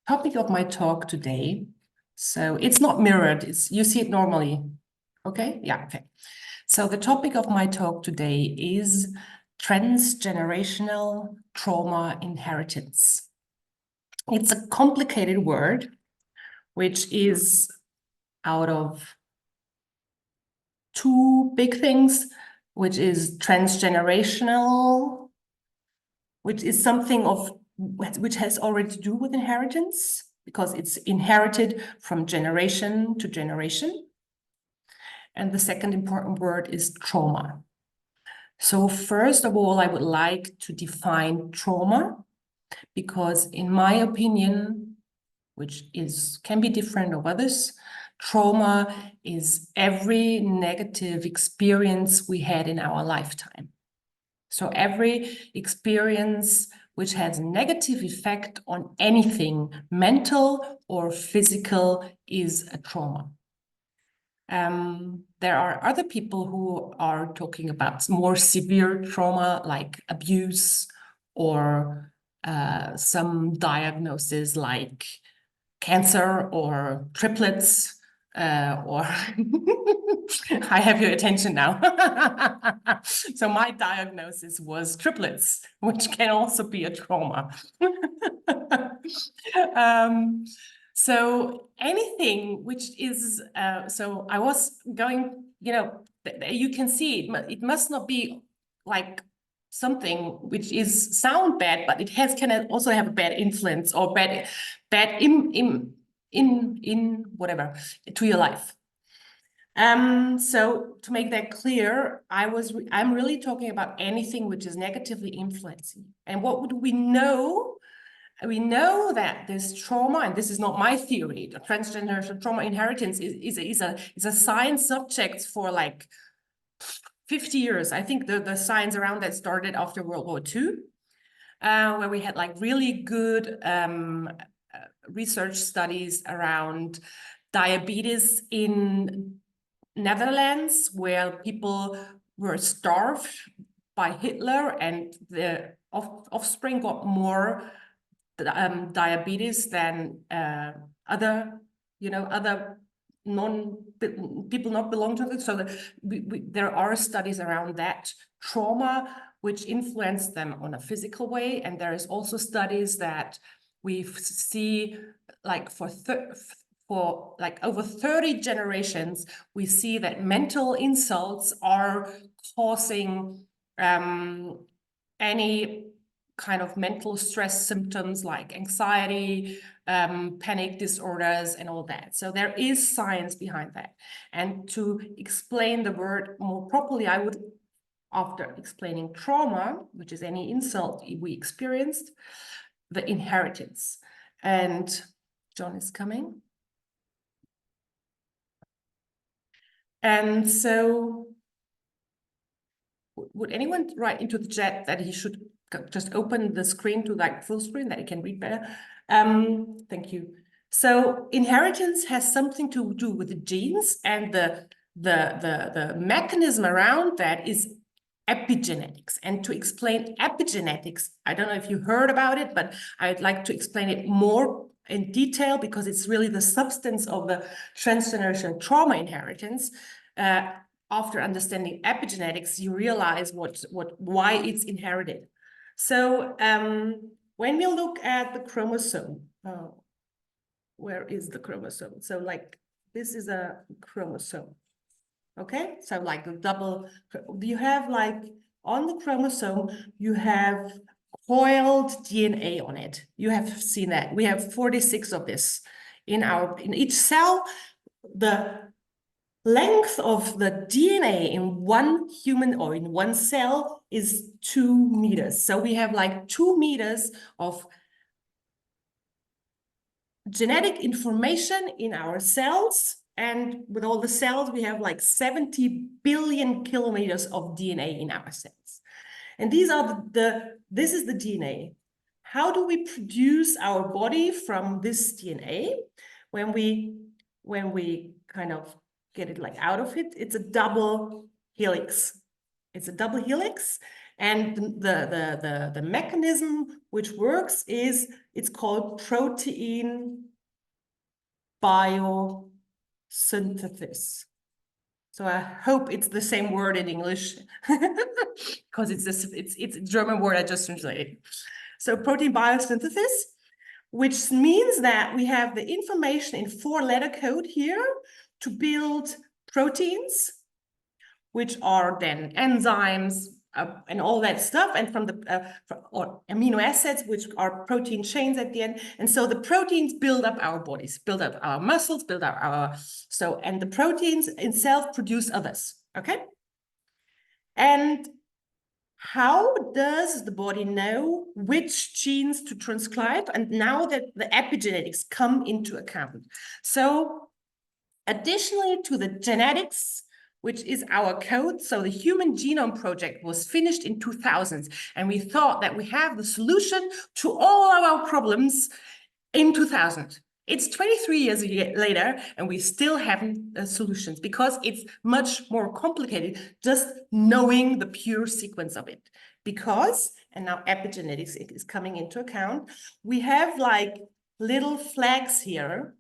Topic of my talk today. So it's not mirrored, you see it normally. Okay, yeah, okay. So the topic of my talk today is transgenerational trauma inheritance. It's a complicated word, which is out of two big things, which is transgenerational, which is something which has already to do with inheritance, because it's inherited from generation to generation. And the second important word is trauma. So first of all, I would like to define trauma, because in my opinion, which can be different of others, trauma is every negative experience we had in our lifetime. So every experience which has a negative effect on anything, mental or physical, is a trauma. There are other people who are talking about more severe trauma, like abuse or some diagnosis like cancer or triplets, or I have your attention now. So my diagnosis was triplets, which can also be a trauma. So anything which is, so I was going, you can see it must not be like something which is sound bad, but it can also have a bad influence or bad in whatever to your life. So to make that clear, I'm really talking about anything which is negatively influencing. And what would we know? We know that this trauma, and this is not my theory, the transgenerational trauma inheritance is a science subject for like 50 years. I think the science around that started after World War II, where we had like really good research studies around diabetes in Netherlands, where people were starved by Hitler and the offspring got more diabetes than other people not belong to it. So there are studies around that trauma which influence them on a physical way, and there is also studies that we see like for like over 30 generations, we see that mental insults are causing any kind of mental stress symptoms like anxiety, panic disorders, and all that. So there is science behind that. And to explain the word more properly, I would, after explaining trauma, which is any insult we experienced, the inheritance. And John is coming. And so would anyone write into the chat that he should just open the screen to like full screen that he can read better? Thank you. So inheritance has something to do with the genes, and the mechanism around that is epigenetics. And to explain epigenetics, I don't know if you heard about it, but I'd like to explain it more in detail, because it's really the substance of the transgenerational trauma inheritance. After understanding epigenetics, you realize why it's inherited. So when we look at the chromosome, where is the chromosome? So like this is a chromosome. Okay, so like the double, you have like on the chromosome, you have coiled DNA on it. You have seen that. We have 46 of this in each cell. The length of the DNA in one human or in one cell is 2 meters. So we have like 2 meters of genetic information in our cells. And with all the cells, we have like 70 billion kilometers of DNA in our cells. And these are this is the DNA. How do we produce our body from this DNA? When we kind of get it like out of it, it's a double helix. It's a double helix. And the mechanism which works is, it's called protein biosynthesis. So I hope it's the same word in English, because it's a German word I just translated. So protein biosynthesis, which means that we have the information in 4-letter code here to build proteins, which are then enzymes and all that stuff, and from the or amino acids, which are protein chains at the end. And so the proteins build up our bodies, build up our muscles, build up our, and the proteins itself produce others, okay? And how does the body know which genes to transcribe? And now that the epigenetics come into account. So additionally to the genetics, which is our code. So the Human Genome Project was finished in 2000, and we thought that we have the solution to all of our problems in 2000. It's 23 years later, and we still haven't solutions, because it's much more complicated just knowing the pure sequence of it. Because, and now epigenetics is coming into account, we have like little flags here,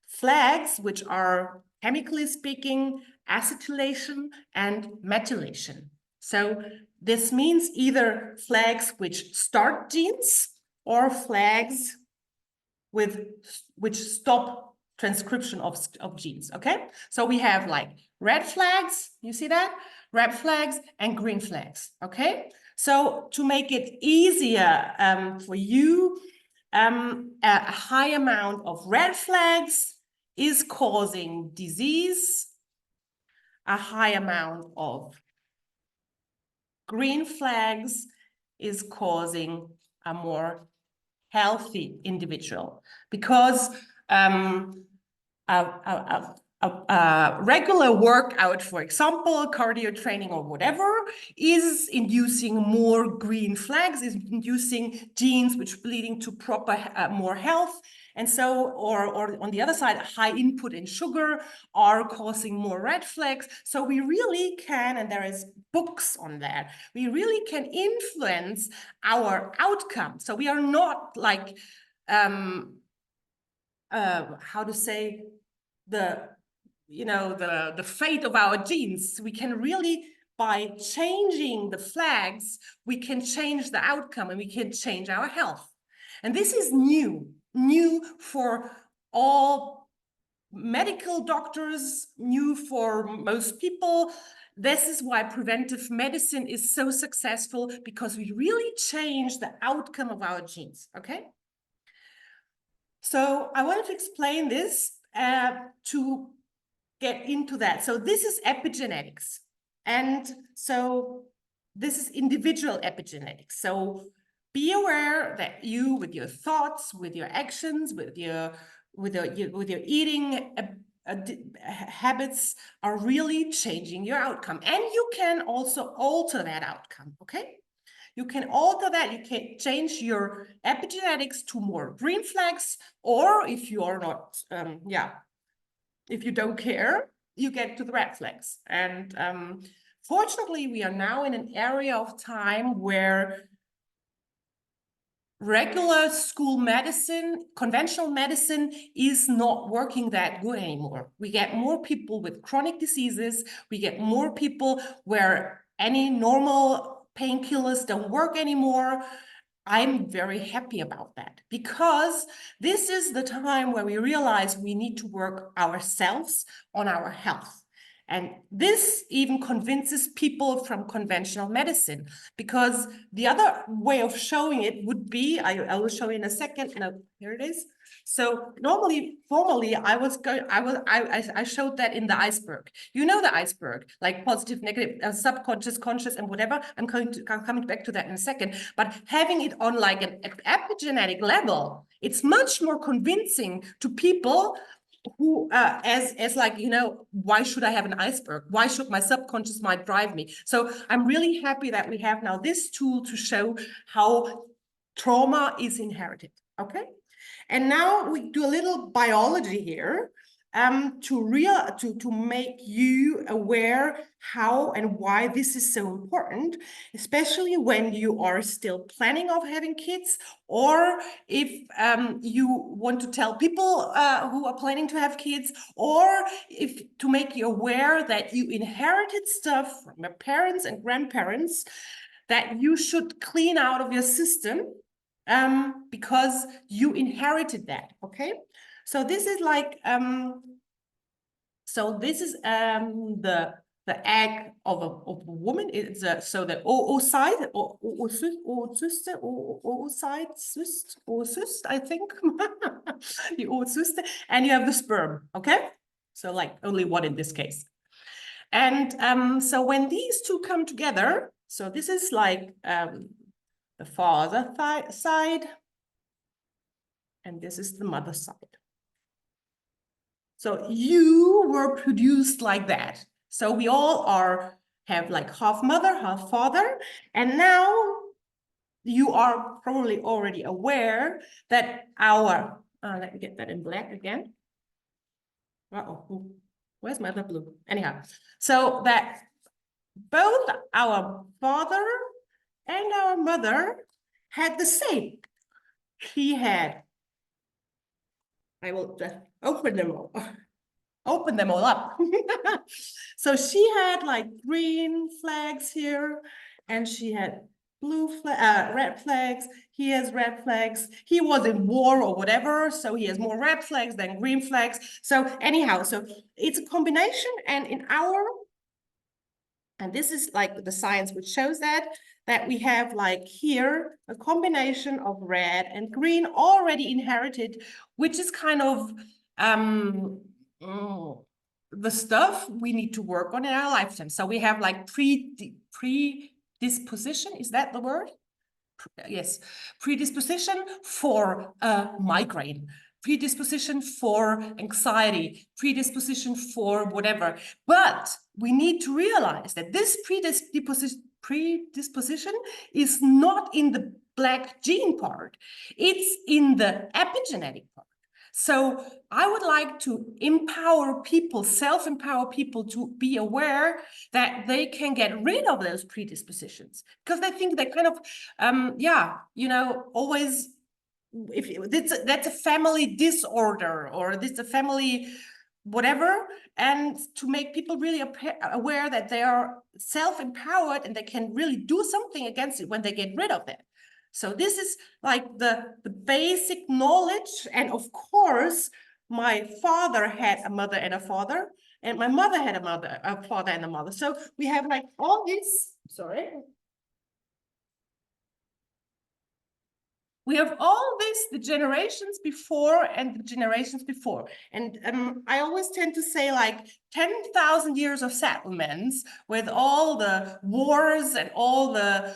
flags which are, chemically speaking, acetylation and methylation. So this means either flags which start genes or flags which stop transcription of genes, okay? So we have like red flags, you see that? Red flags and green flags, okay? So to make it easier for you, a high amount of red flags is causing disease. A high amount of green flags is causing a more healthy individual, because a regular workout, for example, cardio training or whatever, is inducing more green flags, is inducing genes which are leading to proper more health. And so, or on the other side, high input in sugar are causing more red flags. So we really can, and there is books on that, we really can influence our outcome. So we are not like, how to say, the fate of our genes. We can really, by changing the flags, we can change the outcome, and we can change our health. And this is new for all medical doctors, new for most people. This is why preventive medicine is so successful, because we really change the outcome of our genes, okay? So I wanted to explain this to get into that. So this is epigenetics. And so this is individual epigenetics. So be aware that you, with your thoughts, with your actions, with your eating habits, are really changing your outcome. And you can also alter that outcome, okay? You can alter that. You can change your epigenetics to more green flags, or if you are not, if you don't care, you get to the red flags. And fortunately, we are now in an area of time where regular school medicine, conventional medicine, is not working that good anymore. We get more people with chronic diseases. We get more people where any normal painkillers don't work anymore. I'm very happy about that, because this is the time where we realize we need to work ourselves on our health. And this even convinces people from conventional medicine, because the other way of showing it would be, I will show you in a second. No, here it is. So formally, I showed that in the iceberg. You know the iceberg, like positive, negative, subconscious, conscious, and whatever. I'm coming back to that in a second. But having it on like an epigenetic level, it's much more convincing to people who as like, why should I have an iceberg? Why should my subconscious mind drive me? So I'm really happy that we have now this tool to show how trauma is inherited, okay? And now we do a little biology here. to make you aware how and why this is so important, especially when you are still planning of having kids, or if you want to tell people who are planning to have kids, or if to make you aware that you inherited stuff from your parents and grandparents that you should clean out of your system, because you inherited that. Okay, so this is like the egg of a woman. It's so the oocyte or oocyst, I think. The oocyst, and you have the sperm. Okay, so like only one in this case. And so when these two come together, so this is like the father side, and this is the mother side. So you were produced like that. So we all have like half mother, half father. And now you are probably already aware that our, let me get that in black again. Uh-oh, where's my other blue? Anyhow, so that both our father and our mother had the same. He had, I will just open them all up. So she had like green flags here, and she had red flags. He has red flags. He was in war or whatever, so he has more red flags than green flags. So anyhow, so it's a combination, and this is like the science which shows that we have like here a combination of red and green already inherited, which is kind of the stuff we need to work on in our lifetime. So we have like predisposition, is that the word? Yes, predisposition for migraine, predisposition for anxiety, predisposition for whatever. But we need to realize that this predisposition is not in the black gene part. It's in the epigenetic part. So I would like to empower people, self-empower people to be aware that they can get rid of those predispositions, because they think they kind of, always, that's a family disorder, or this is a family whatever, and to make people really aware that they are self-empowered and they can really do something against it when they get rid of that. So this is like the basic knowledge. And of course, my father had a mother and a father, and my mother had a father and a mother. So we have like all this, we have all this, the generations before and the generations before. And I always tend to say like 10,000 years of settlements with all the wars and all the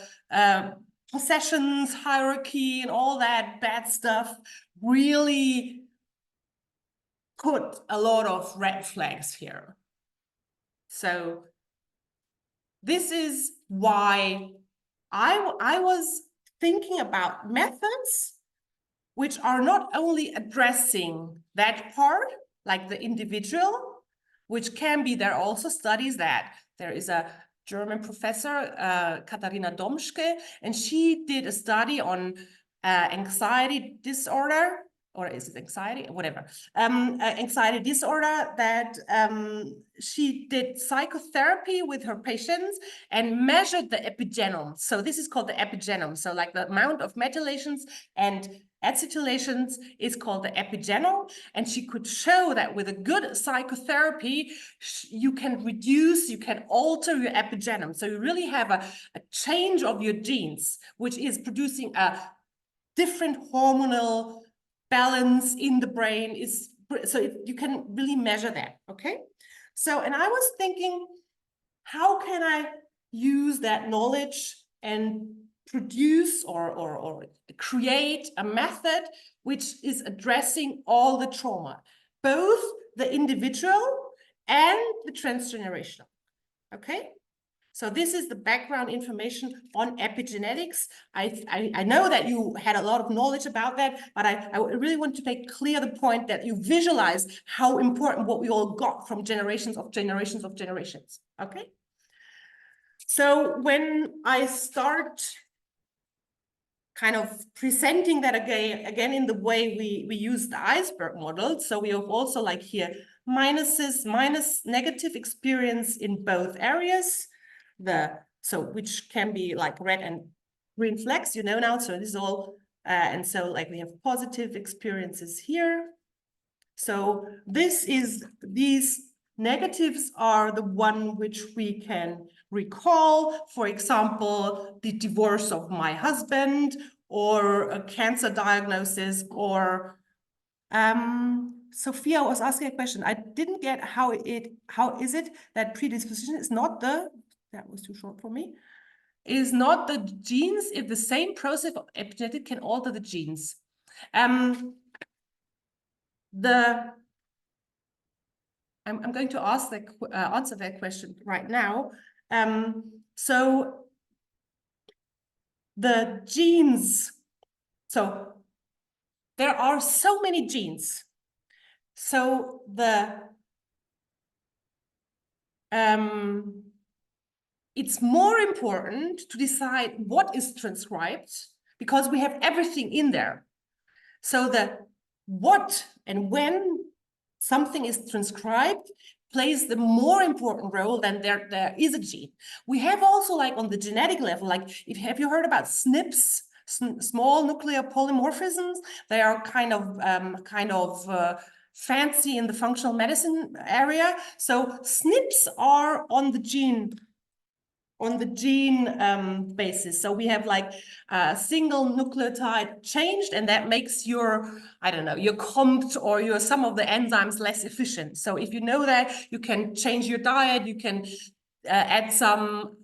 possessions, hierarchy, and all that bad stuff really put a lot of red flags here. So this is why I was thinking about methods which are not only addressing that part, like the individual, which can be, there are also studies that there is a German professor, Katharina Domschke, and she did a study on anxiety disorder, or is it anxiety? Whatever. Anxiety disorder, that she did psychotherapy with her patients and measured the epigenome. So this is called the epigenome. So like the amount of methylations and acetylations is called the epigenome. And she could show that with a good psychotherapy, you can reduce, you can alter your epigenome. So you really have a change of your genes, which is producing a different hormonal balance in the brain. So you can really measure that. Okay, so, and I was thinking, how can I use that knowledge and produce or create a method which is addressing all the trauma, both the individual and the transgenerational? Okay, So this is the background information on epigenetics. I know that you had a lot of knowledge about that, but I really want to make clear the point that you visualize how important what we all got from generations of generations of generations, okay? So when I start kind of presenting that again in the way we use the iceberg model, so we have also like here minuses, minus negative experience in both areas, which can be like red and green flags, you know now, so this is all, and so like we have positive experiences here. So these negatives are the one which we can recall, for example, the divorce of my husband, or a cancer diagnosis, or Sophia was asking a question. I didn't get how is it that predisposition is not that was too short for me, is not the genes, if the same process of epigenetic can alter the genes. I'm going to answer that question right now. So the genes, so there are so many genes. So it's more important to decide what is transcribed, because we have everything in there. So the what and when something is transcribed plays the more important role than there is a gene. We have also, like on the genetic level, like have you heard about SNPs, small nuclear polymorphisms? They are kind of fancy in the functional medicine area. So SNPs are on the gene basis. So we have like a single nucleotide changed, and that makes your, I don't know, your COMT or some of the enzymes less efficient. So if you know that, you can change your diet, you can add some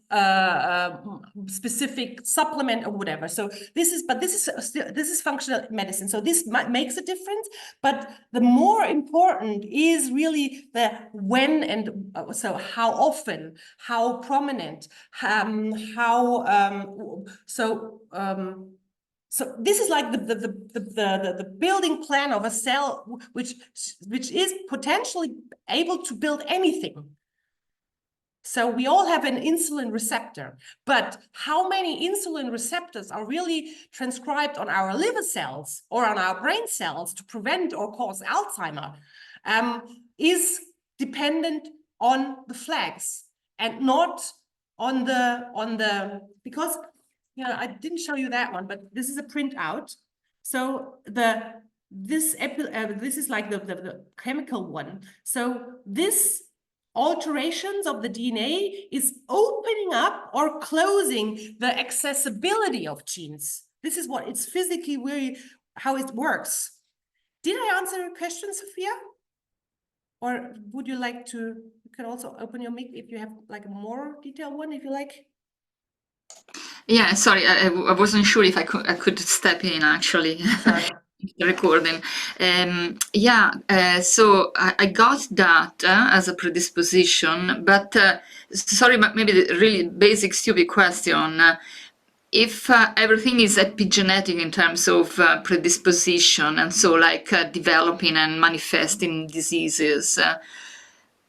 specific supplement or whatever. So this is functional medicine. So this makes a difference, but the more important is really the when and so how often, how prominent, so this is like the building plan of a cell, which is potentially able to build anything. So we all have an insulin receptor, but how many insulin receptors are really transcribed on our liver cells or on our brain cells to prevent or cause Alzheimer is dependent on the flags and not on the because, you know, I didn't show you that one, but this is a printout. So this is like the chemical one. So this alterations of the DNA is opening up or closing the accessibility of genes. This is what it's physically really how it works. Did I answer your question, Sophia? Or would you like to, you can also open your mic if you have like a more detailed one, if you like. Yeah, sorry, I wasn't sure if I could step in actually. Sure. Recording. So I got that as a predisposition, but sorry, but maybe the really basic stupid question. If everything is epigenetic in terms of predisposition, and so like developing and manifesting diseases,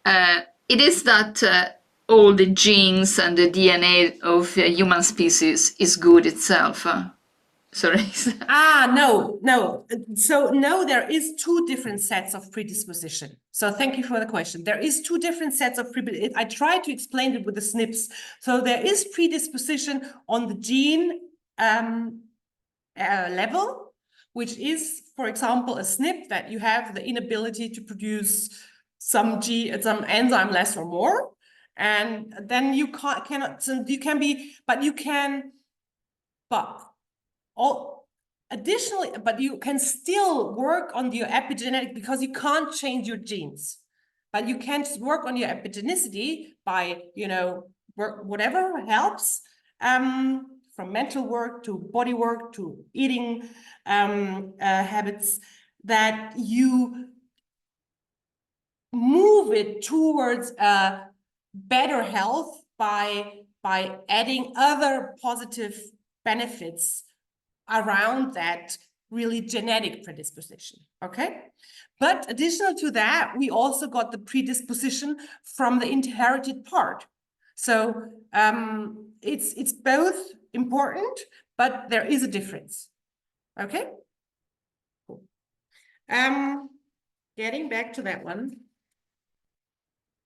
it is that all the genes and the DNA of human species is good itself. Sorry. No. So no, there is two different sets of predisposition. So thank you for the question. There is two different sets of predisposition. I tried to explain it with the SNPs. So there is predisposition on the gene level, which is, for example, a SNP that you have the inability to produce some enzyme less or more. And then you cannot, so you can be, but you can, but additionally, but you can still work on your epigenetic because you can't change your genes, but you can work on your epigenicity by, you know, whatever helps, from mental work to body work to eating habits, that you move it towards better health by by adding other positive benefits around that really genetic predisposition, okay? But additional to that, we also got the predisposition from the inherited part. So it's both important, but there is a difference, okay? Cool. Getting back to that one.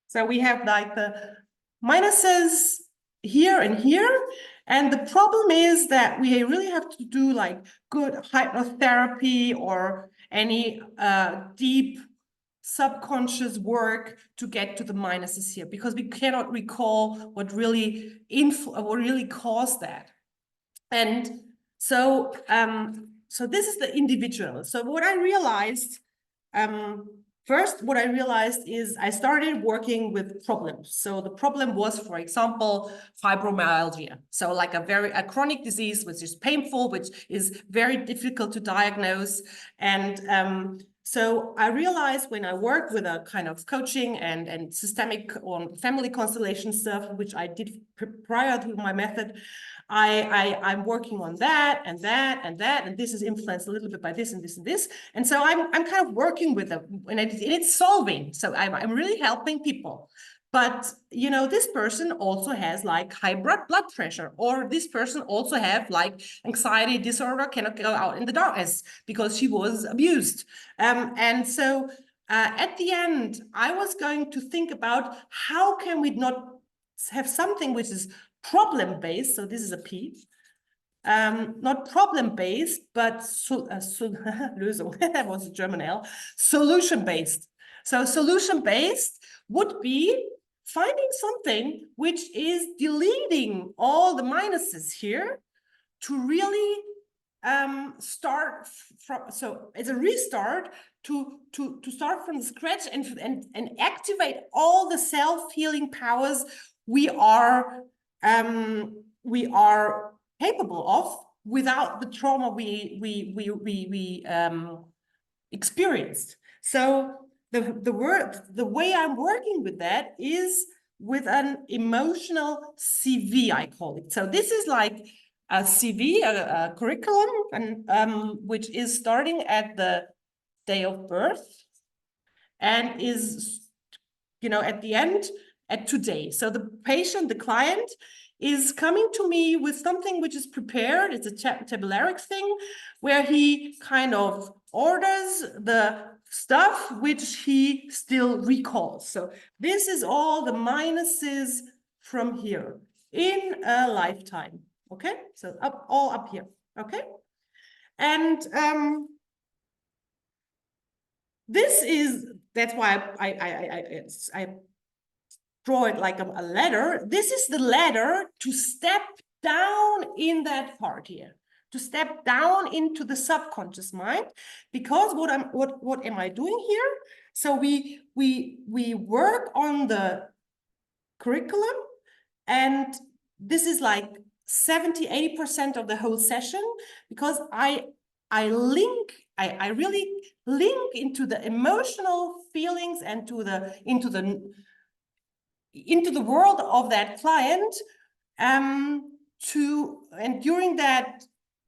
So we have like the minuses here and here. And the problem is that we really have to do like good hypnotherapy or any deep subconscious work to get to the minuses here, because we cannot recall what really caused that. And so so this is the individual. So what I realized, first, what I realized is I started working with problems. So the problem was, for example, fibromyalgia. So like a chronic disease, which is painful, which is very difficult to diagnose. And so I realized when I work with a kind of coaching and systemic or family constellation stuff, which I did prior to my method, I'm working on that and that and that, and this is influenced a little bit by this and this and this. And so I'm kind of working with them, and it's solving. So I'm really helping people. But, you know, this person also has like high blood pressure, or this person also have like anxiety disorder, cannot go out in the darkness because she was abused. And so at the end, I was going to think about how can we not have something which is problem-based. So this is a P. Not problem-based, but Lösung, that was a German L, solution-based. So solution-based would be finding something which is deleting all the minuses here to really start from, so it's a restart to start from scratch and activate all the self-healing powers we are capable of without the trauma we experienced. So the way I'm working with that is with an emotional CV, I call it. So this is like a CV, a curriculum, and which is starting at the day of birth and is, you know, at the end at today. So the patient, the client, is coming to me with something which is prepared. It's a tabularic thing where he kind of orders the stuff which he still recalls. So this is all the minuses from here in a lifetime. Okay, so all up here. Okay, and that's why I draw it like a ladder. This is the ladder to step down in that part here, to step down into the subconscious mind, because what am I doing here? So we work on the curriculum, and this is like 70–80% of the whole session, because I really link into the emotional feelings and into the world of that client, and during that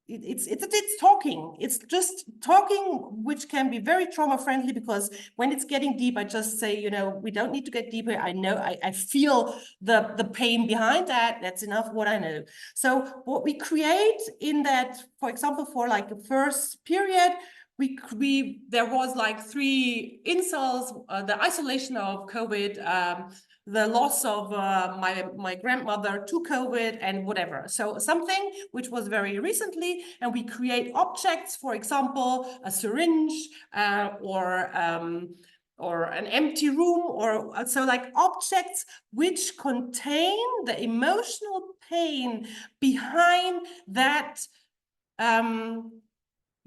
it's talking. It's just talking, which can be very trauma friendly, because when it's getting deep, I just say, you know, we don't need to get deeper. I know, I feel the pain behind that. That's enough what I know. So what we create in that, for example, for like the first period, there was like 3 insults, the isolation of COVID, the loss of my grandmother to COVID, and whatever. So something which was very recently, and we create objects, for example, a syringe, or an empty room, or so like objects which contain the emotional pain behind that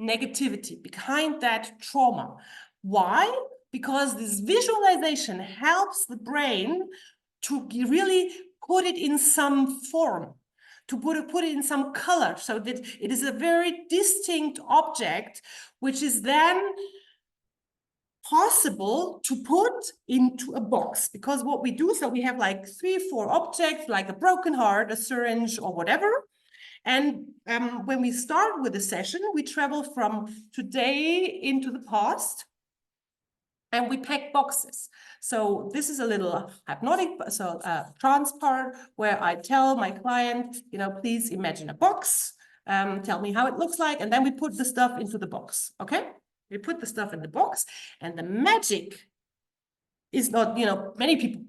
negativity, behind that trauma. Why? Because this visualization helps the brain to really put it in some form, to put it in some color, so that it is a very distinct object, which is then possible to put into a box, because what we do, so we have like 3-4 objects, like a broken heart, a syringe, or whatever. And when we start with a session, we travel from today into the past, and we pack boxes. So this is a little hypnotic, so trance part, where I tell my client, please imagine a box, tell me how it looks like, and then we put the stuff into the box, okay? We put the stuff in the box, and the magic is not, many people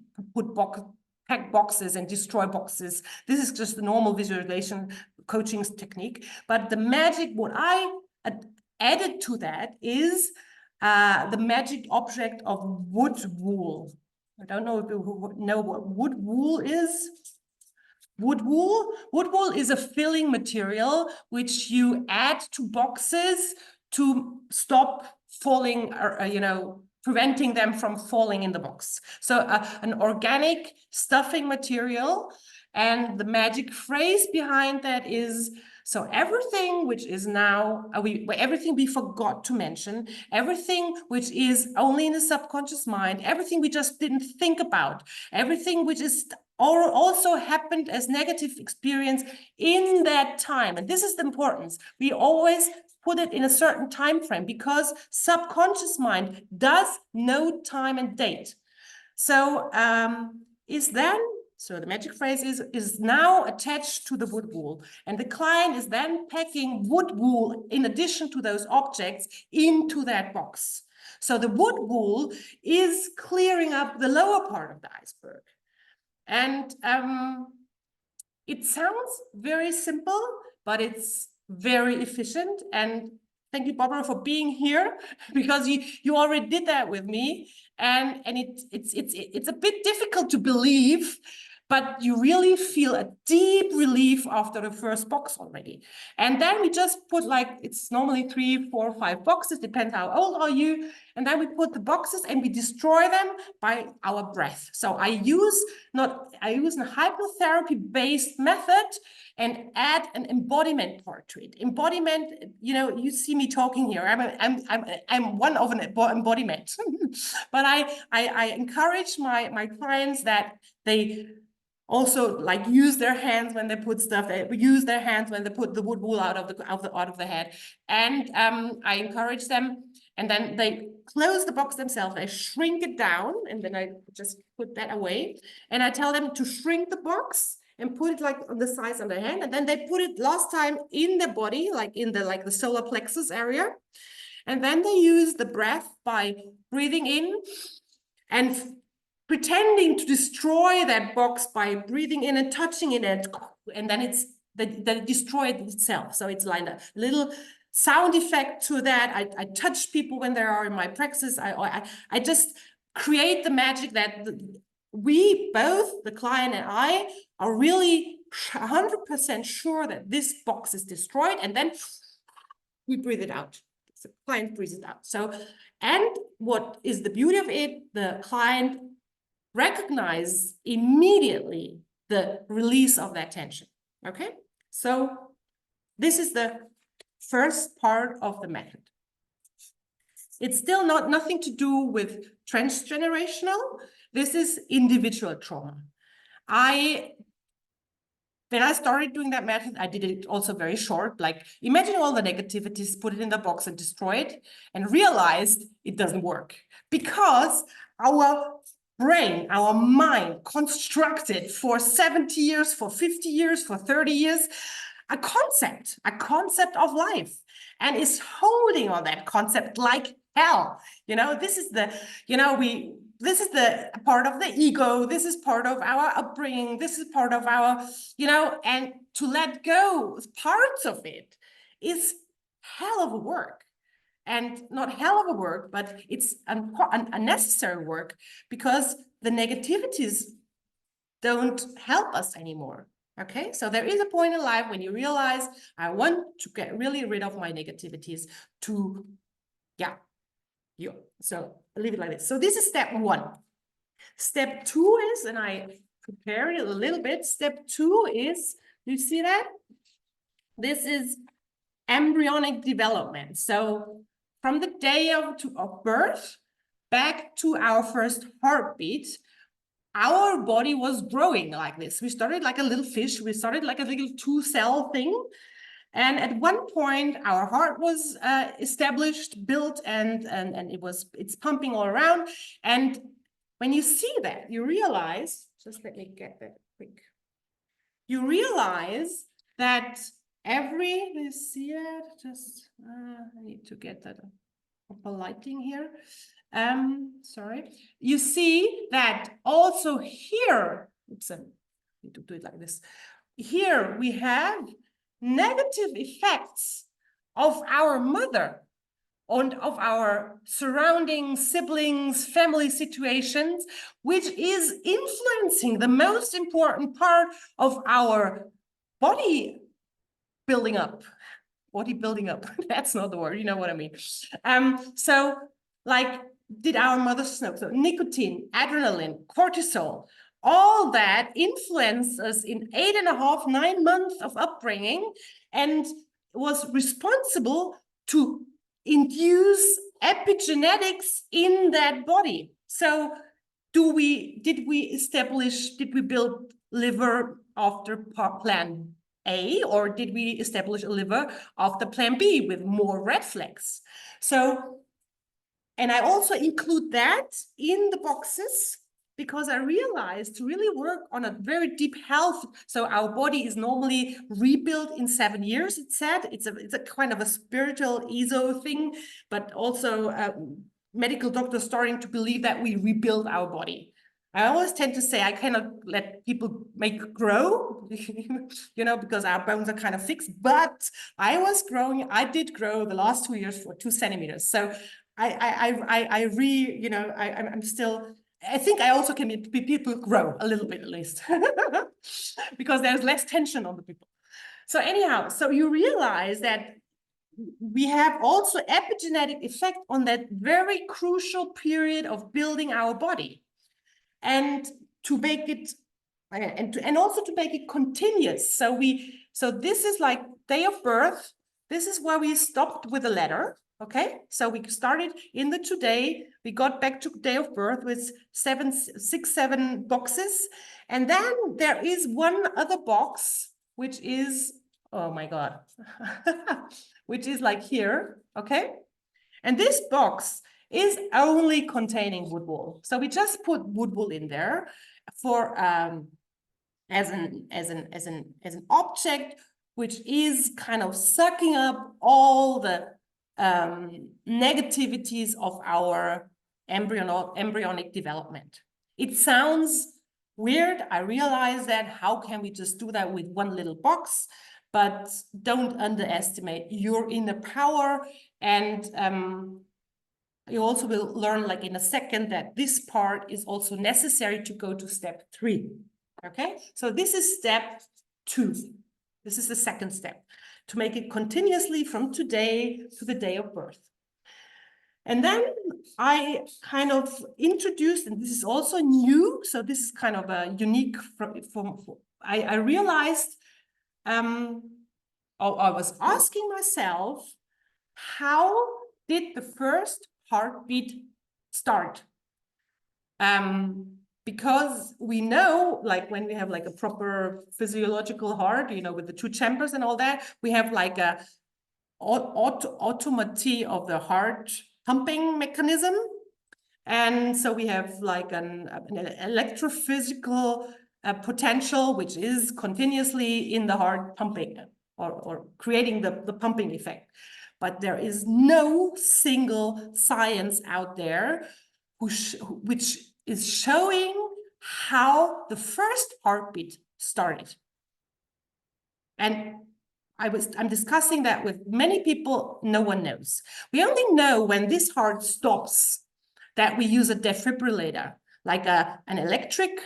pack boxes and destroy boxes. This is just the normal visualization coaching technique. But the magic, what I added to that is the magic object of wood wool. I don't know if you know what wood wool is. Wood wool is a filling material which you add to boxes to stop falling, preventing them from falling in the box. So an organic stuffing material, and the magic phrase behind that is, so everything which is now, everything we forgot to mention, everything which is only in the subconscious mind, everything we just didn't think about, everything which is also happened as negative experience in that time. And this is the importance. We always put it in a certain time frame, because subconscious mind does know time and date. So so the magic phrase is now attached to the wood wool, and the client is then packing wood wool in addition to those objects into that box. So the wood wool is clearing up the lower part of the iceberg. And it sounds very simple, but it's very efficient. And thank you, Barbara, for being here, because you already did that with me. And it's a bit difficult to believe, but you really feel a deep relief after the first box already. And then we just put, like, it's normally 3, 4, 5 boxes, depends how old are you. And then we put the boxes and we destroy them by our breath. So I use a hypnotherapy-based method and add an embodiment part to it. Embodiment, you see me talking here. I'm one of an embodiment. But I encourage my clients that they also like use their hands when they put stuff. They use their hands when they put the wood wool out of the head. And I encourage them, and then they close the box themselves. They shrink it down, and then I just put that away. And I tell them to shrink the box and put it like on the size of their hand. And then they put it last time in their body, like in the solar plexus area. And then they use the breath by breathing in and pretending to destroy that box by breathing in and touching it, and then it destroyed itself. So it's like a little sound effect to that. I touch people when they are in my practice. I just create the magic that we both, the client and I, are really 100% sure that this box is destroyed, and then we breathe it out. The client breathes it out. So, and what is the beauty of it? The client recognize immediately the release of that tension. Okay, so this is the first part of the method. It's still nothing to do with transgenerational. This is individual trauma. When I started doing that method, I did it also very short, like imagine all the negativities, put it in the box and destroy it, and realized it doesn't work, because our brain, our mind constructed for 70 years, for 50 years, for 30 years, a concept of life, and is holding on that concept like hell. This is the part of the ego. This is part of our upbringing. This is part of our, and to let go parts of it is hell of a work. And not hell of a work, but it's unnecessary work, because the negativities don't help us anymore. Okay, so there is a point in life when you realize, I want to get really rid of my negativities so I'll leave it like this. So this is step 1. Step 2 is, and I prepared it a little bit. Step 2 is, do you see that? This is embryonic development. So from the day of birth, back to our first heartbeat, our body was growing like this. We started like a little fish. We started like a little 2-cell thing. And at one point, our heart was established, built, and it's pumping all around. And when you see that, you realize, just let me get that quick. You realize that you see it? Just, I need to get that proper lighting here. Sorry. You see that also here, oops, I need to do it like this. Here we have negative effects of our mother and of our surrounding siblings, family situations, which is influencing the most important part of our body building up. Body building up, that's not the word, you know what I mean. So like, did our mothers know? So nicotine, adrenaline, cortisol, all that influenced us in 8.5, 9 months of upbringing and was responsible to induce epigenetics in that body. So did we build liver after plan A, or did we establish a liver after plan B with more red flags? So, and I also include that in the boxes because I realized to really work on a very deep health. So our body is normally rebuilt in 7 years, it said. It's a kind of a spiritual ESO thing, but also medical doctors starting to believe that we rebuild our body. I always tend to say I cannot let people grow, you know, because our bones are kind of fixed, but I did grow the last 2 years for 2 centimeters. So I'm still, I think I also can be people grow a little bit at least because there's less tension on the people. So anyhow, so you realize that we have also epigenetic effect on that very crucial period of building our body. And to make it, and also to make it continuous. So this is like day of birth. This is where we stopped with a letter. Okay, so we started in the today. We got back to day of birth with 7 boxes, and then there is one other box which is, oh my god, which is like here. Okay, and this box is only containing wood wool. So we just put wood wool in there for as an object which is kind of sucking up all the negativities of our embryonic development. It sounds weird. I realize that. How can we just do that with one little box? But don't underestimate your inner power. And you also will learn, like in a second, that this part is also necessary to go to step 3. Okay, so this is step 2. This is the second step, to make it continuously from today to the day of birth. And then I kind of introduced, and this is also new, so this is kind of a unique I realized, I was asking myself, how did the first heartbeat start? Because we know, like when we have like a proper physiological heart, you know, with the 2 chambers and all that, we have like a automaty of the heart pumping mechanism. And so we have like an electrophysical potential, which is continuously in the heart pumping or creating the pumping effect. But there is no single science out there which is showing how the first heartbeat started. And I'm discussing that with many people. No one knows. We only know when this heart stops that we use a defibrillator, like an electric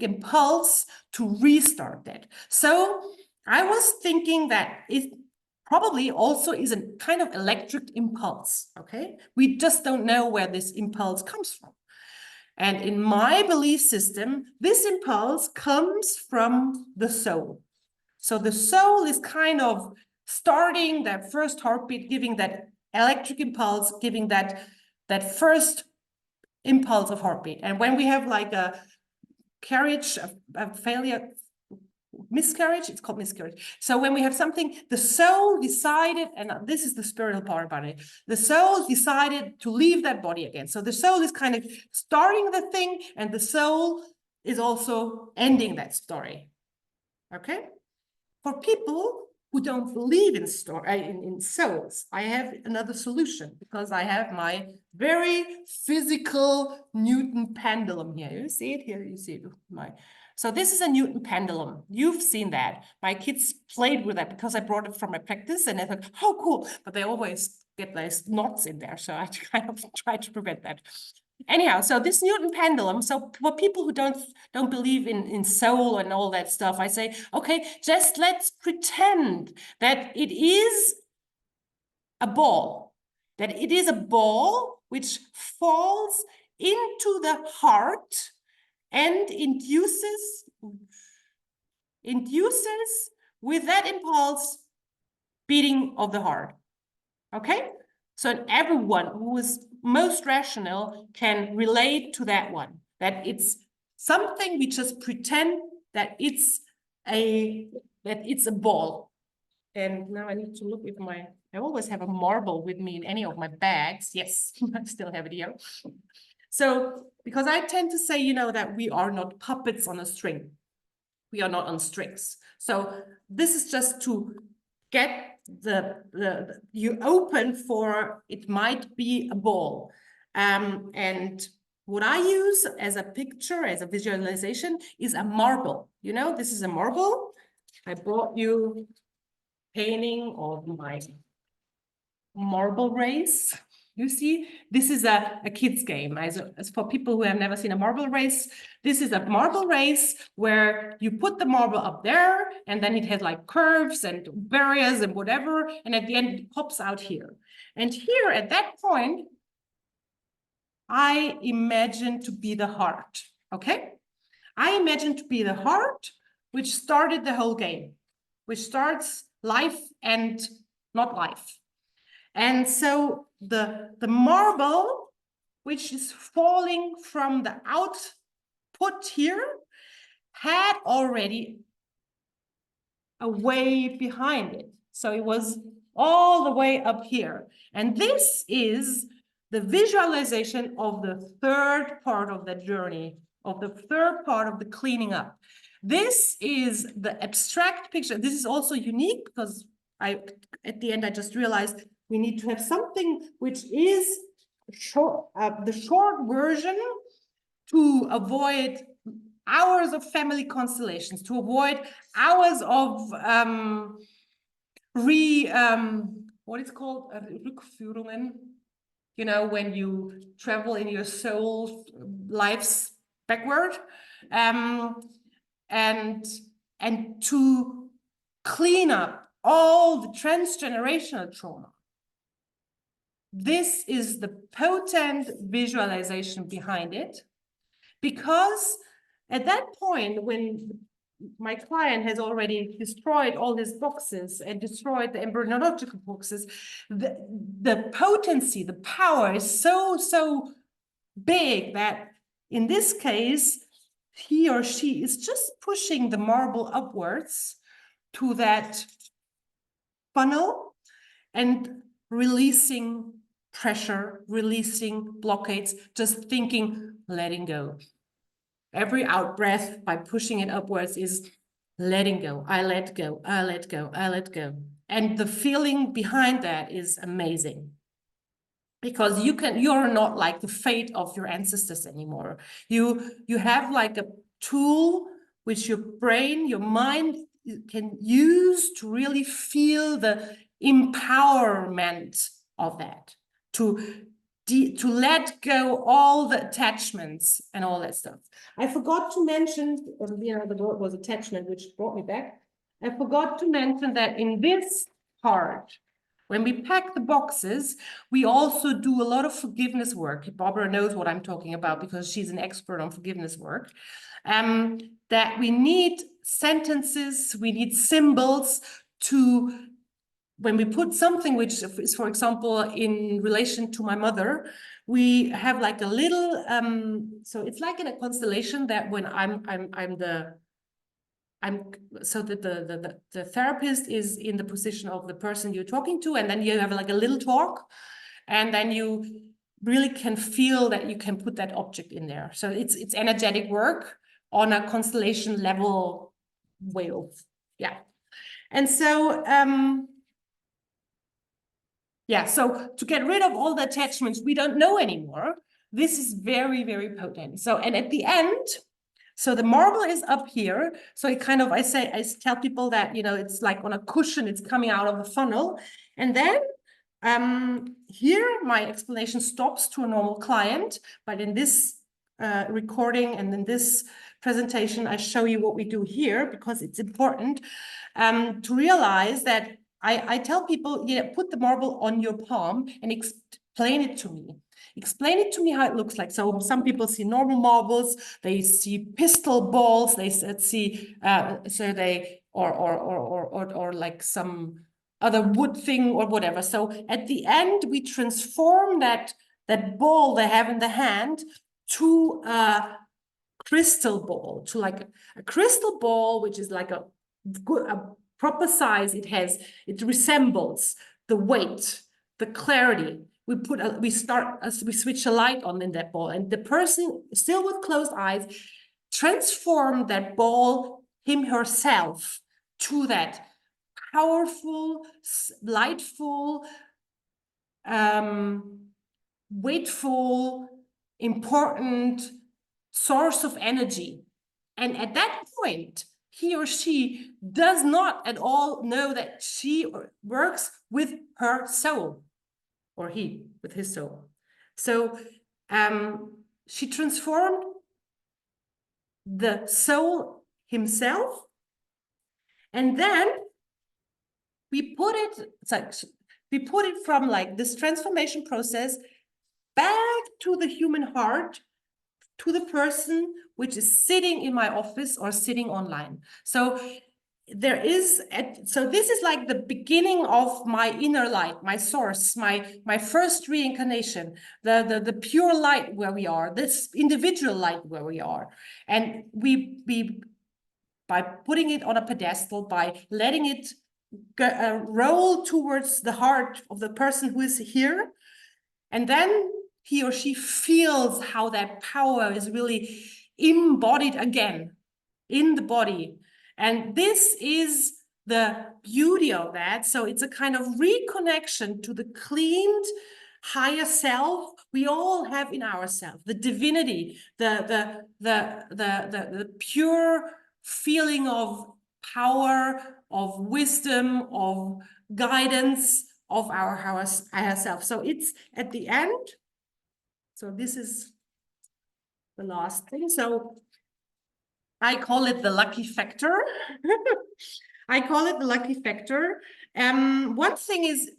impulse to restart that. So I was thinking that it probably also is a kind of electric impulse, okay? We just don't know where this impulse comes from. And in my belief system, this impulse comes from the soul. So the soul is kind of starting that first heartbeat, giving that electric impulse, giving that that first impulse of heartbeat. And when we have like a carriage, a failure, miscarriage, it's called miscarriage. So when we have something, the soul decided, and this is the spiritual part about it, the soul decided to leave that body again. So the soul is kind of starting the thing, and the soul is also ending that story. Okay? For people who don't believe in souls, I have another solution, because I have my very physical Newton pendulum here. You see it here? You see it? So this is a Newton pendulum. You've seen that. My kids played with that because I brought it from my practice, and I thought, oh, cool. But they always get those knots in there. So I kind of try to prevent that. Anyhow, so this Newton pendulum, so for people who don't believe in soul and all that stuff, I say, okay, just let's pretend that it is a ball, which falls into the heart and induces with that impulse beating of the heart. Okay? So everyone who is most rational can relate to that one, that it's something we just pretend that it's a ball. And now I need to look if I always have a marble with me in any of my bags. Yes, I still have it here. So, because I tend to say, you know, that we are not puppets on a string. We are not on strings. So this is just to get you open for, it might be a ball. And what I use as a picture, as a visualization, is a marble. You know, this is a marble. I brought you painting of my marble race. You see, this is a kid's game. As for people who have never seen a marble race, this is a marble race where you put the marble up there, and then it has like curves and barriers and whatever, and at the end it pops out here. And here at that point, I imagine to be the heart, okay? I imagine to be the heart, which started the whole game, which starts life and not life. And so the marble, which is falling from the output here, had already a way behind it. So it was all the way up here. And this is the visualization of the third part of the journey, of the third part of the cleaning up. This is the abstract picture. This is also unique because at the end, I just realized we need to have something which is short, the short version, to avoid hours of family constellations, to avoid hours of what is called Rückführungen, you know, when you travel in your soul lives backward, and to clean up all the transgenerational trauma. This is the potent visualization behind it, because at that point, when my client has already destroyed all his boxes and destroyed the embryological boxes, the potency, the power is so big that in this case, he or she is just pushing the marble upwards to that funnel and releasing pressure, releasing blockades, just thinking, letting go. Every out breath by pushing it upwards is letting go. I let go, I let go, I let go. And the feeling behind that is amazing. Because you're not like the fate of your ancestors anymore. You have like a tool which your brain, your mind can use to really feel the empowerment of that, to let go all the attachments and all that stuff. I forgot to mention, you know, the word was attachment, which brought me back. I forgot to mention that in this part, when we pack the boxes, we also do a lot of forgiveness work. Barbara knows what I'm talking about because she's an expert on forgiveness work. That we need sentences, we need symbols to when we put something which is, for example, in relation to my mother, we have like a little, so it's like in a constellation that when so that the therapist is in the position of the person you're talking to, and then you have like a little talk, and then you really can feel that you can put that object in there. So it's energetic work on a constellation level way of, yeah. And so, yeah, so to get rid of all the attachments we don't know anymore, this is very, very potent. So, and at the end, so the marble is up here. So it kind of, I tell people that, you know, it's like on a cushion, it's coming out of a funnel. And then here, my explanation stops to a normal client, but in this recording and in this presentation, I show you what we do here because it's important to realize that I tell people, yeah, put the marble on your palm and explain it to me. Explain it to me how it looks like. So some people see normal marbles, they see pistol balls, they see or like some other wood thing or whatever. So at the end, we transform that ball they have in the hand to a crystal ball, to like a crystal ball, which is like a proper size. It resembles the weight, the clarity. We switch a light on in that ball, and the person still with closed eyes transform that ball, him herself, to that powerful, lightful, weightful, important source of energy. And at that point, he or she does not at all know that she works with her soul, or he with his soul. So she transformed the soul himself, and then we put it from like this transformation process back to the human heart, to the person which is sitting in my office or sitting online. So this is like the beginning of my inner light, my source, my first reincarnation, the pure light where we are, this individual light where we are. And we by putting it on a pedestal, by letting it roll towards the heart of the person who is here, and then he or she feels how that power is really embodied again in the body. And this is the beauty of that. So it's a kind of reconnection to the cleaned higher self we all have in ourselves, the divinity, the pure feeling of power, of wisdom, of guidance of our higher self. So it's at the end. So this is the last thing. So I call it the lucky factor. I call it the lucky factor. One thing is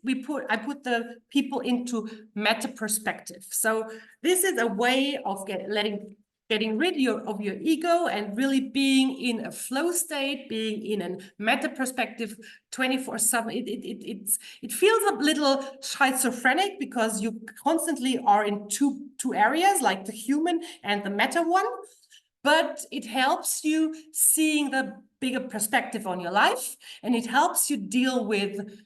I put the people into meta perspective. So this is a way of getting rid of your ego and really being in a flow state, being in a meta perspective 24/7. It feels a little schizophrenic because you constantly are in two areas, like the human and the meta one. But it helps you seeing the bigger perspective on your life, and it helps you deal with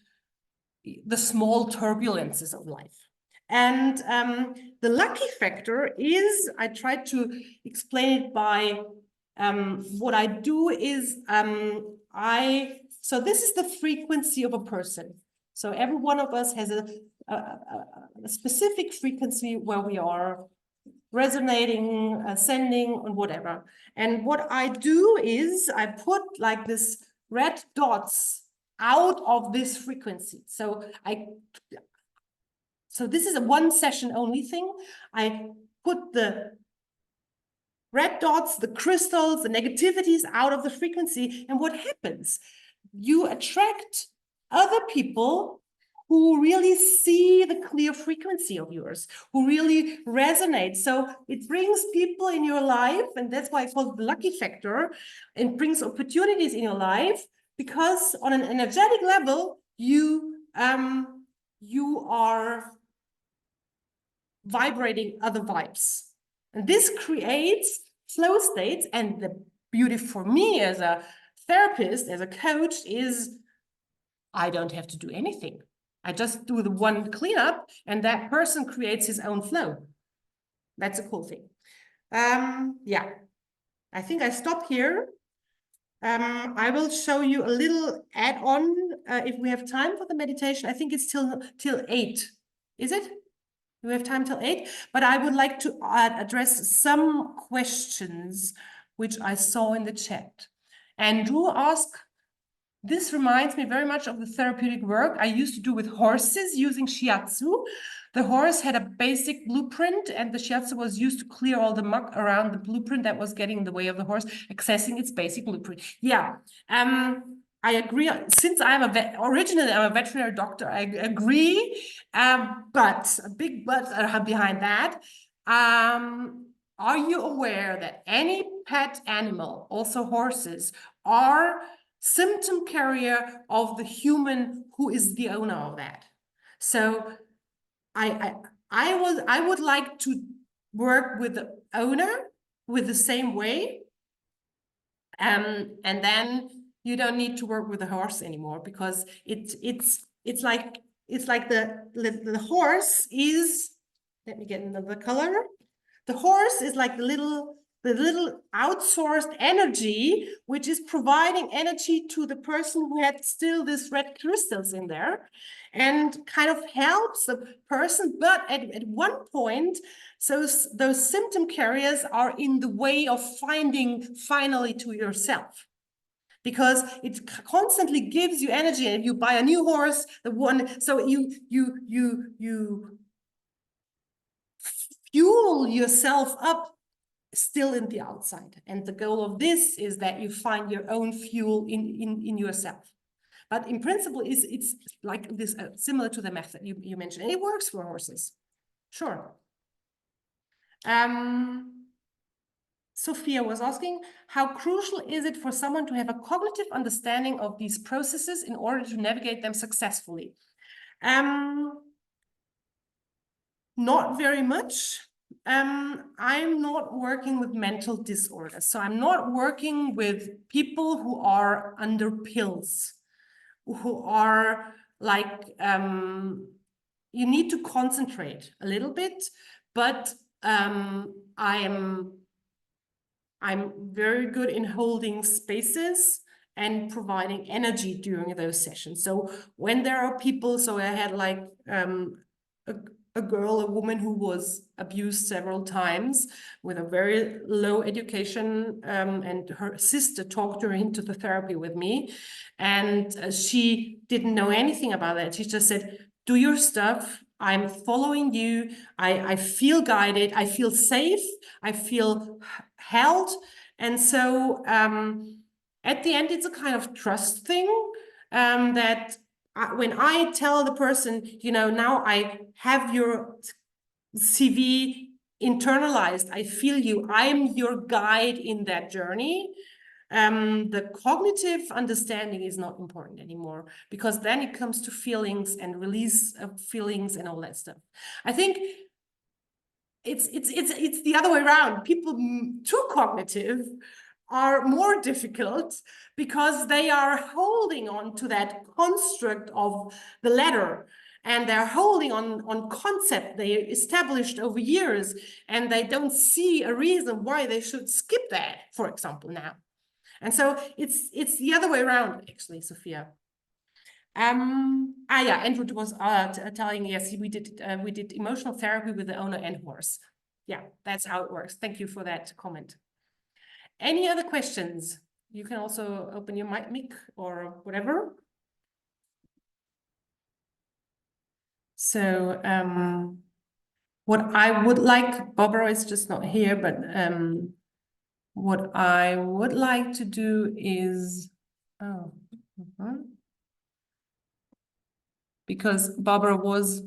the small turbulences of life. And the lucky factor is, I tried to explain it by what I do is so this is the frequency of a person. So every one of us has a specific frequency where we are resonating, ascending, and whatever. And what I do is I put like this red dots out of this frequency. So this is a one session only thing. I put the red dots, the crystals, the negativities out of the frequency. And what happens? You attract other people who really see the clear frequency of yours, who really resonate. So it brings people in your life, and that's why I call it the lucky factor. It brings opportunities in your life because on an energetic level, you you are vibrating other vibes. And this creates flow states. And the beauty for me as a therapist, as a coach, is I don't have to do anything. I just do the one cleanup and that person creates his own flow. That's a cool thing. Yeah, I think I stop here. I will show you a little add-on if we have time for the meditation. I think it's till 8. Is it? We have time till 8, but I would like to address some questions which I saw in the chat. Andrew asked, this reminds me very much of the therapeutic work I used to do with horses using shiatsu. The horse had a basic blueprint and the shiatsu was used to clear all the muck around the blueprint that was getting in the way of the horse accessing its basic blueprint. Yeah, I agree. Since originally I'm a veterinary doctor, I agree, but a big but behind that. Are you aware that any pet animal, also horses, are symptom carrier of the human who is the owner of that? So I would like to work with the owner with the same way, and then you don't need to work with the horse anymore, because it's like the horse is, let me get another color. The horse is like the little outsourced energy, which is providing energy to the person who had still this red crystals in there, and kind of helps the person. But at one point, so those symptom carriers are in the way of finding finally to yourself, because it constantly gives you energy. And if you buy a new horse, the one, so you fuel yourself up still in the outside. And the goal of this is that you find your own fuel in yourself. But in principle, it's like this, similar to the method you mentioned. And it works for horses, sure. Sophia was asking, how crucial is it for someone to have a cognitive understanding of these processes in order to navigate them successfully? Not very much. I'm not working with mental disorders. So I'm not working with people who are under pills, who are like, you need to concentrate a little bit, but I'm very good in holding spaces and providing energy during those sessions. So when there are people, so I had like a woman who was abused several times with a very low education, and her sister talked her into the therapy with me, and she didn't know anything about that. She just said, do your stuff. I'm following you. I feel guided. I feel safe. I feel held. And so at the end, it's a kind of trust thing, that when I tell the person, you know, now I have your CV internalized, I feel you, I'm your guide in that journey. The cognitive understanding is not important anymore, because then it comes to feelings and release of feelings and all that stuff. I think it's the other way around. People too cognitive are more difficult, because they are holding on to that construct of the letter, and they're holding on concept they established over years, and they don't see a reason why they should skip that, for example, now. And so it's the other way around, actually, Sophia. Yeah, Andrew was telling, yes, we did emotional therapy with the owner and horse. Yeah, that's how it works. Thank you for that comment. Any other questions? You can also open your mic or whatever. So what I would like, Barbara is just not here, but what I would like to do is, because Barbara was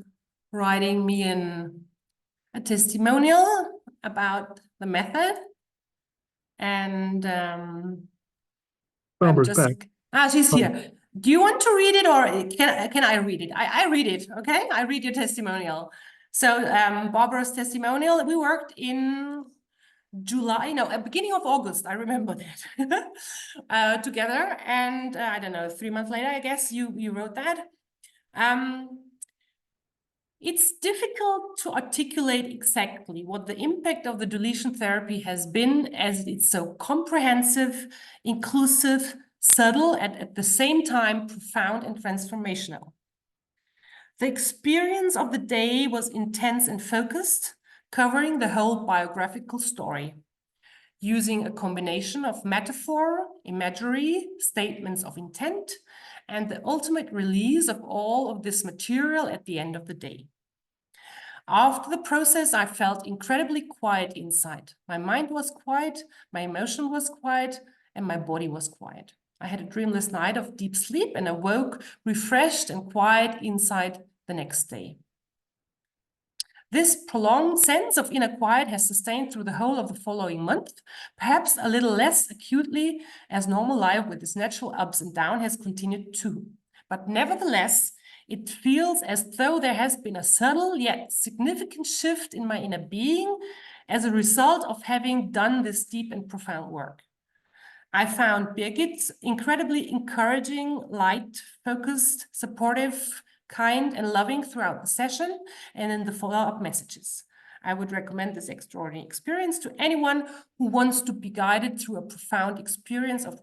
writing me a testimonial about the method, and Barbara's back. she's here. Do you want to read it, or can I read it? I read it, okay? I read your testimonial. So Barbara's testimonial, we worked in July, no, at beginning of August, I remember that, together. And I don't know, 3 months later, I guess you wrote that. It's difficult to articulate exactly what the impact of the deletion therapy has been, as it's so comprehensive, inclusive, subtle, and at the same time profound and transformational. The experience of the day was intense and focused, covering the whole biographical story, using a combination of metaphor, imagery, statements of intent, and the ultimate release of all of this material at the end of the day. After the process, I felt incredibly quiet inside. My mind was quiet, my emotion was quiet, and my body was quiet. I had a dreamless night of deep sleep and awoke refreshed and quiet inside the next day. This prolonged sense of inner quiet has sustained through the whole of the following month, perhaps a little less acutely as normal life with its natural ups and downs has continued too. But nevertheless, it feels as though there has been a subtle yet significant shift in my inner being as a result of having done this deep and profound work. I found Birgit incredibly encouraging, light, focused, supportive, kind, and loving throughout the session and in the follow-up messages. I would recommend this extraordinary experience to anyone who wants to be guided through a profound experience of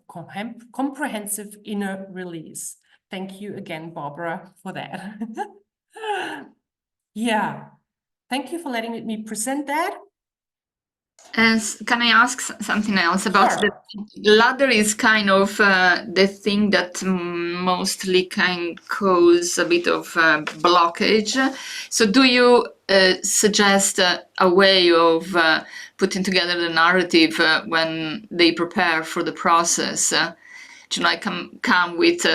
comprehensive inner release. Thank you again, Barbara, for that. Yeah, thank you for letting me present that. And can I ask something else about Sure. the ladder? Is kind of the thing that mostly can cause a bit of blockage. So do you suggest a way of putting together the narrative when they prepare for the process? I can come with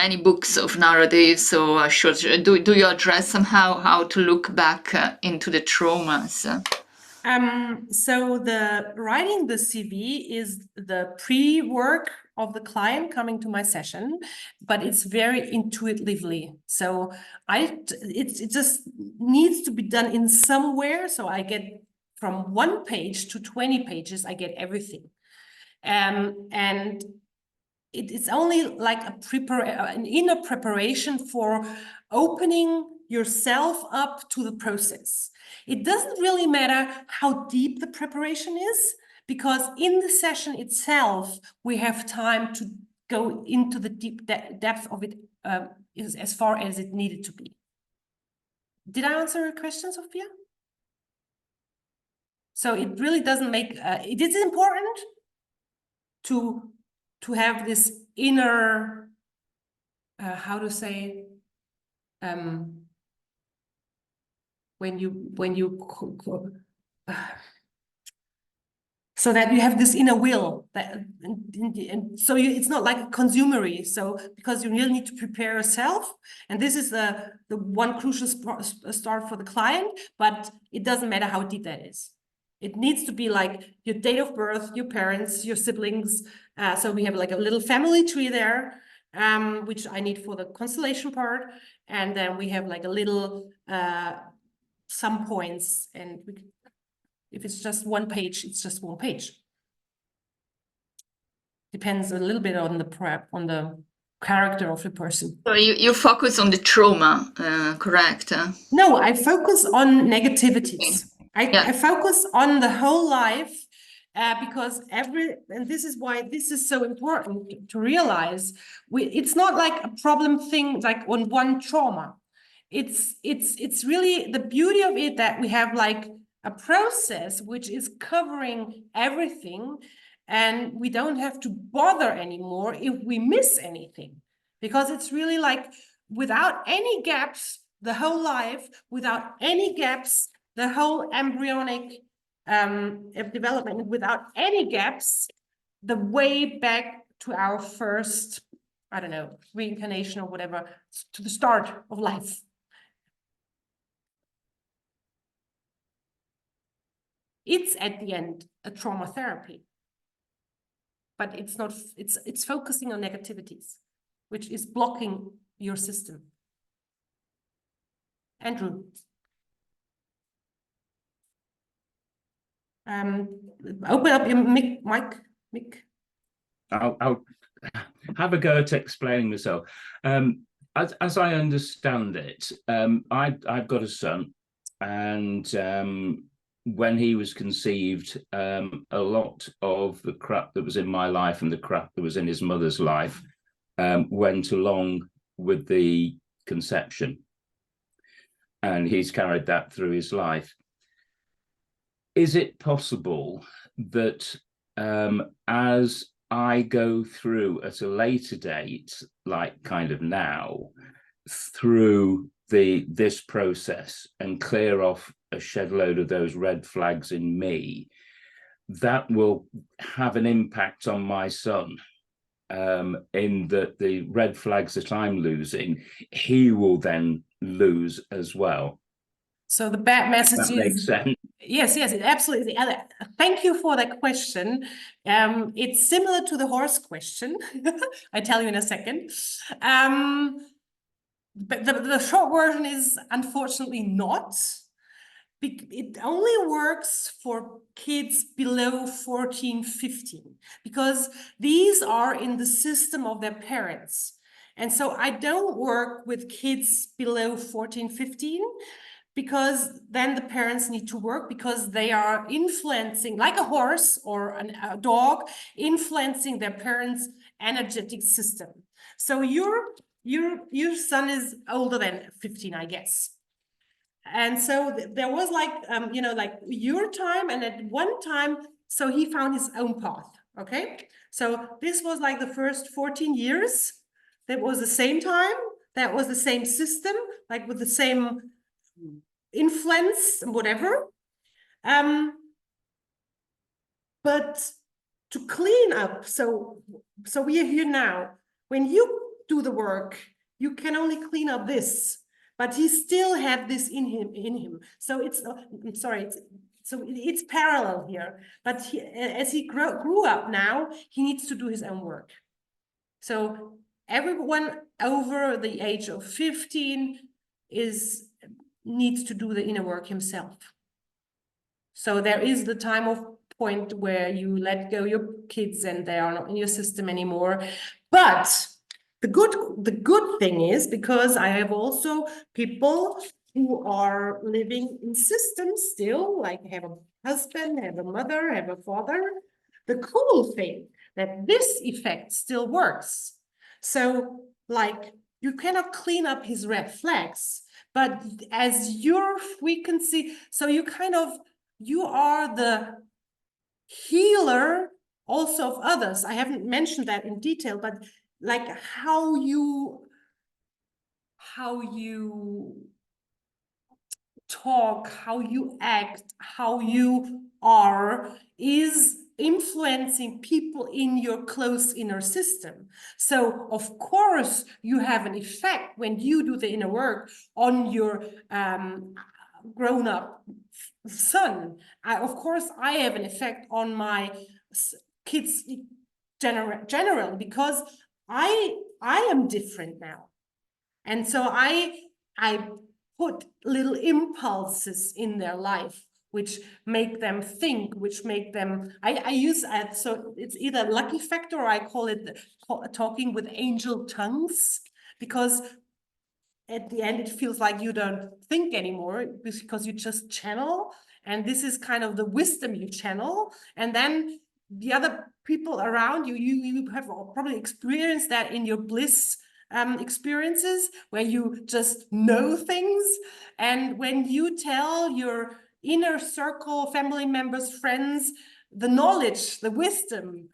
many books of narratives, or do you address somehow how to look back into the traumas? So the writing the CV is the pre-work of the client coming to my session, but it's very intuitively. So it just needs to be done in somewhere. So I get from 1 page to 20 pages, I get everything. And it's only like an inner preparation for opening yourself up to the process. It doesn't really matter how deep the preparation is, because in the session itself, we have time to go into the deep depth of it as far as it needed to be. Did I answer your question, Sophia? So it really doesn't make, it is important to have this inner, how to say, when you so that you have this inner will that, and so it's not like a consumery. So because you really need to prepare yourself, and this is the one crucial start for the client, but it doesn't matter how deep that is. It needs to be like your date of birth, your parents, your siblings. So we have like a little family tree there, which I need for the constellation part. And then we have like a little, some points, and if it's just 1 page, it's just 1 page. Depends a little bit on the prep, on the character of the person. So you focus on the trauma, correct? No, I focus on negativities. I focus on the whole life, because and this is why this is so important to realize. It's not like a problem thing, like on one trauma. It's really the beauty of it that we have like a process which is covering everything, and we don't have to bother anymore if we miss anything, because it's really like without any gaps, the whole life, without any gaps, the whole embryonic development, without any gaps, the way back to our first, I don't know, reincarnation or whatever, to the start of life. It's at the end a trauma therapy, but it's not, it's focusing on negativities. which is blocking your system. Andrew. Open up your mic. I'll have a go at explaining myself. As I understand it, I've got a son, and when he was conceived, a lot of the crap that was in my life and the crap that was in his mother's life went along with the conception, and he's carried that through his life. Is it possible that as I go through at a later date, like kind of now, through this process and clear off a shed load of those red flags in me, that will have an impact on my son, in that the red flags that I'm losing, he will then lose as well? So the bad message That makes sense. Yes, absolutely. Thank you for that question. It's similar to the horse question. I tell you in a second. But the short version is unfortunately not. It only works for kids below 14, 15, because these are in the system of their parents. And so I don't work with kids below 14, 15, because then the parents need to work, because they are influencing, like a horse or a dog, influencing their parents' energetic system. So your son is older than 15, I guess. And so there was like, like your time, and at one time, so he found his own path, okay? So this was like the first 14 years. That was the same time, that was the same system, like with the same influence and whatever. But to clean up, so we are here now. When you do the work, you can only clean up this, but he still had this in him. So it's, I'm sorry, it's parallel here. But as he grew up now, he needs to do his own work. So everyone over the age of 15 needs to do the inner work himself. So there is the time of point where you let go your kids and they are not in your system anymore. But the good thing is, because I have also people who are living in systems still, like have a husband, have a mother, have a father. The cool thing that this effect still works. So like you cannot clean up his red flags, but as your frequency, so you are the healer also of others. I haven't mentioned that in detail, but like how you talk, how you act, how you are is influencing people in your close inner system. So of course you have an effect when you do the inner work on your grown-up son. Of course I have an effect on my kids generally, because I am different now. And so I put little impulses in their life which make them think, which make them, I use that, so it's either lucky factor or I call it talking with angel tongues, because at the end it feels like you don't think anymore because you just channel, and this is kind of the wisdom you channel, and then the other people around you, you have probably experienced that in your bliss experiences where you just know things, and when you tell your inner circle, family members, friends, the knowledge, the wisdom,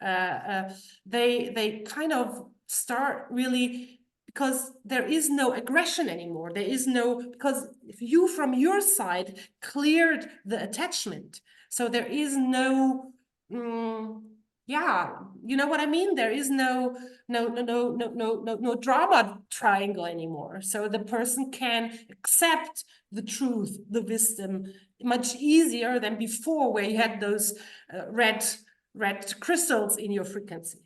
they kind of start really, because there is no aggression anymore. There is no, because if you from your side cleared the attachment, so there is no, yeah, you know what I mean? There is no drama triangle anymore. So the person can accept the truth, the wisdom, much easier than before, where you had those red crystals in your frequency.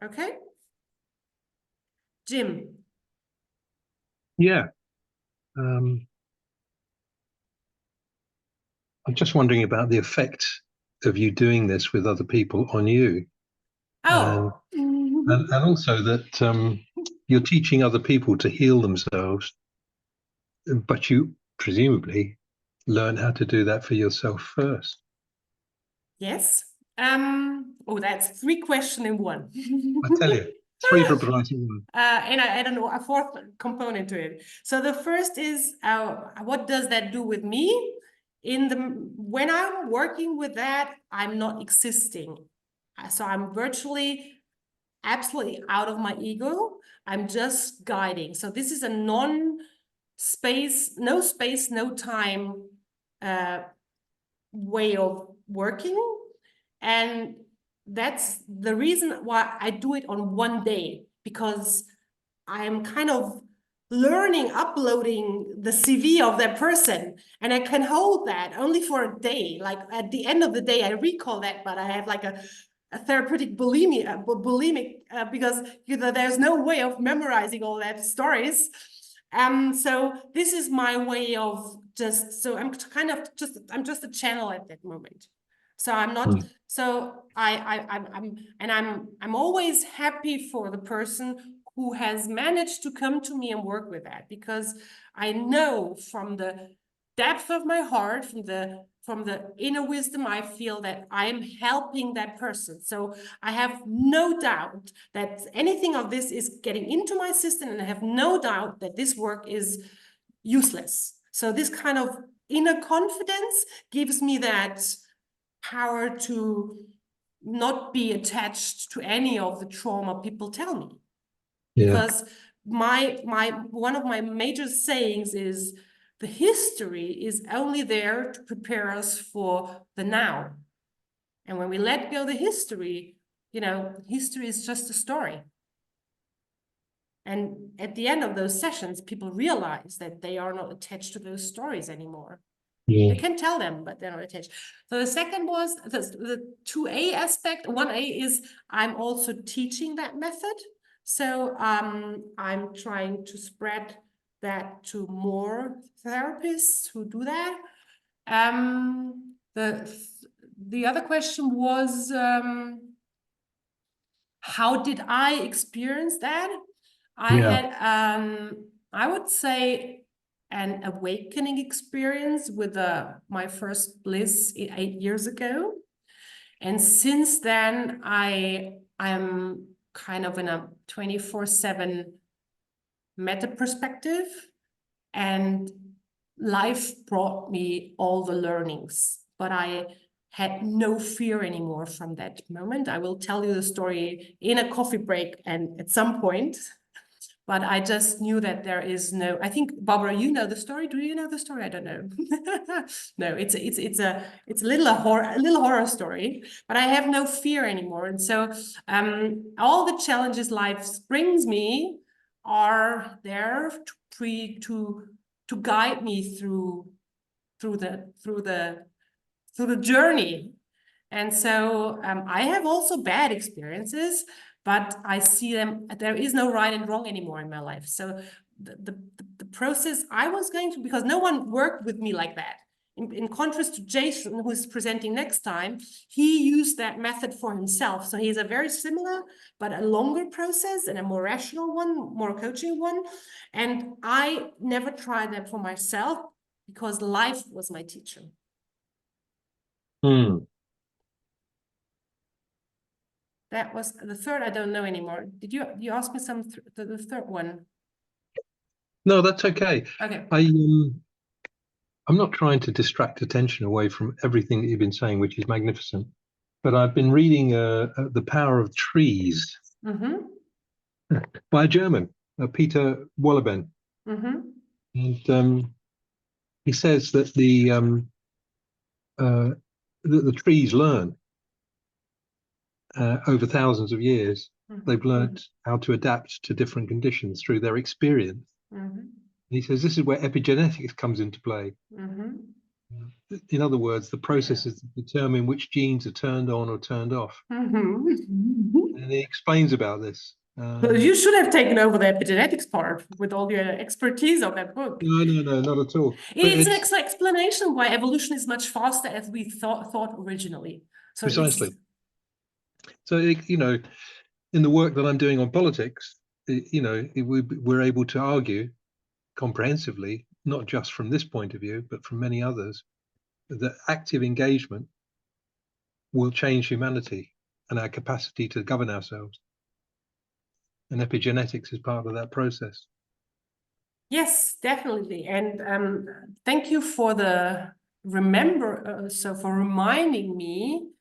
Okay? Jim. Yeah. I'm just wondering about the effect of you doing this with other people on you. Oh. And also that you're teaching other people to heal themselves, but you presumably learn how to do that for yourself first. Yes. Oh, that's 3 questions in one. I tell you, 3 proprietors in one. And I don't know, a 4th component to it. So the first is, what does that do with me? When I'm working with that, I'm not existing. So I'm virtually absolutely out of my ego. I'm just guiding. So this is a no space, no time way of working. And that's the reason why I do it on one day, because I'm kind of learning, uploading the CV of that person, and I can hold that only for a day. Like at the end of the day, I recall that, but I have like a therapeutic bulimic because there's no way of memorizing all that stories. So this is my way of I'm just a channel at that moment. So I'm not, so I'm always happy for the person who has managed to come to me and work with that, because I know from the depth of my heart, from the inner wisdom, I feel that I am helping that person. So I have no doubt that anything of this is getting into my system, and I have no doubt that this work is useless. So this kind of inner confidence gives me that power to not be attached to any of the trauma people tell me. Yeah. Because one of my major sayings is, the history is only there to prepare us for the now. And when we let go the history, history is just a story. And at the end of those sessions, people realize that they are not attached to those stories anymore. Yeah. They can tell them, but they're not attached. So the second was the 2A aspect. 1A is I'm also teaching that method. So I'm trying to spread that to more therapists who do that. The other question was, how did I experience that? I had, I would say, an awakening experience with my first bliss 8 years ago. And since then, I'm kind of in a 24/7 meta perspective, and life brought me all the learnings, but I had no fear anymore from that moment. I will tell you the story in a coffee break and at some point, but I just knew that there is no, I think, Barbara, you know the story. Do you know the story? I don't know. No, it's a little horror story, but I have no fear anymore. And so all the challenges life brings me are there to guide me through the journey. And so I have also bad experiences, but I see them, there is no right and wrong anymore in my life. So the process I was going to, because no one worked with me like that. In contrast to Jason, who's presenting next time, he used that method for himself. So he's a very similar, but a longer process and a more rational one, more coaching one. And I never tried that for myself because life was my teacher. That was the third. I don't know anymore. Did you ask me the third one? No, that's okay. Okay. I'm not trying to distract attention away from everything that you've been saying, which is magnificent. But I've been reading The Power of Trees by a German, Peter Wolleben. And he says that the trees learn over thousands of years. They've learned how to adapt to different conditions through their experience. He says this is where epigenetics comes into play. In other words, the processes that determine which genes are turned on or turned off. And he explains about this. You should have taken over the epigenetics part with all your expertise of that book. No, not at all. But It's an explanation why evolution is much faster as we thought originally. So precisely. So, you know, in the work that I'm doing on politics, you know, we're able to argue comprehensively, not just from this point of view, but from many others, that active engagement will change humanity and our capacity to govern ourselves. And epigenetics is part of that process. Yes, definitely. And thank you for the for reminding me,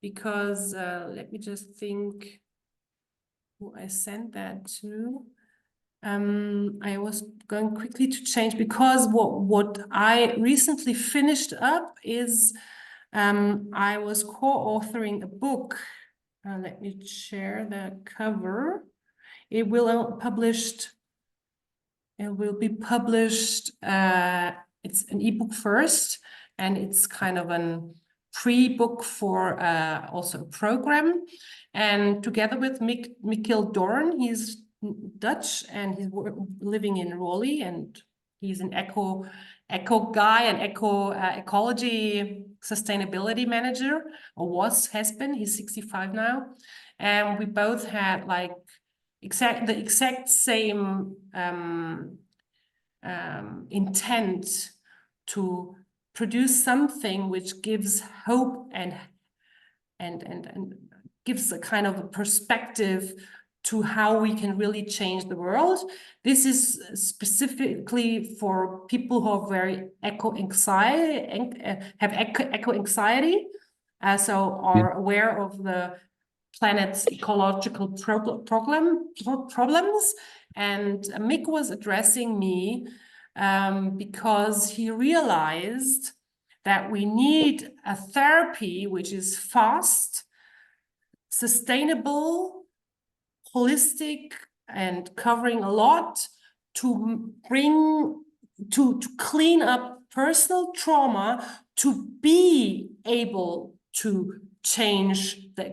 because let me just think who I sent that to. I was going quickly to change, because what I recently finished up is I was co-authoring a book. Let me share the cover. It will be published. It's an ebook first, and it's kind of an pre-book for also a program. And together with Michiel Doorn, he's Dutch and he's living in Raleigh, and he's an eco guy, an ecology sustainability manager, or has been. He's 65 now, and we both had like the exact same intent to produce something which gives hope and gives a kind of a perspective to how we can really change the world. This is specifically for people who are very eco-anxiety, so are aware of the planet's ecological problems. And Mick was addressing me because he realized that we need a therapy which is fast, sustainable, holistic, and covering a lot to clean up personal trauma, to be able to change the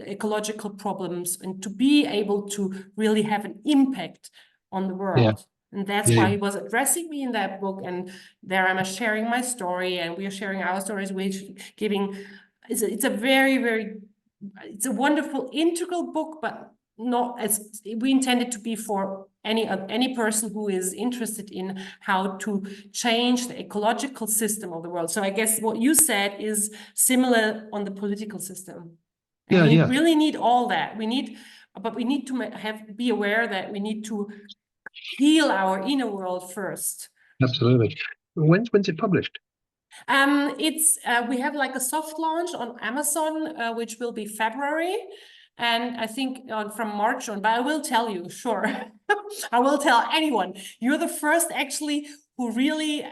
ecological problems, and to be able to really have an impact on the world. And that's why he was addressing me in that book. And there I'm sharing my story, and we are sharing our stories, which it's a very, very, it's a wonderful integral book, but not as we intended to be for any person who is interested in how to change the ecological system of the world. So I guess what you said is similar on the political system. And we really need all that. But we need to be aware that we need to heal our inner world first. Absolutely. When's it published? We have like a soft launch on Amazon, which will be February. And I think from March on, but I will tell you, sure. I will tell anyone. You're the first actually who really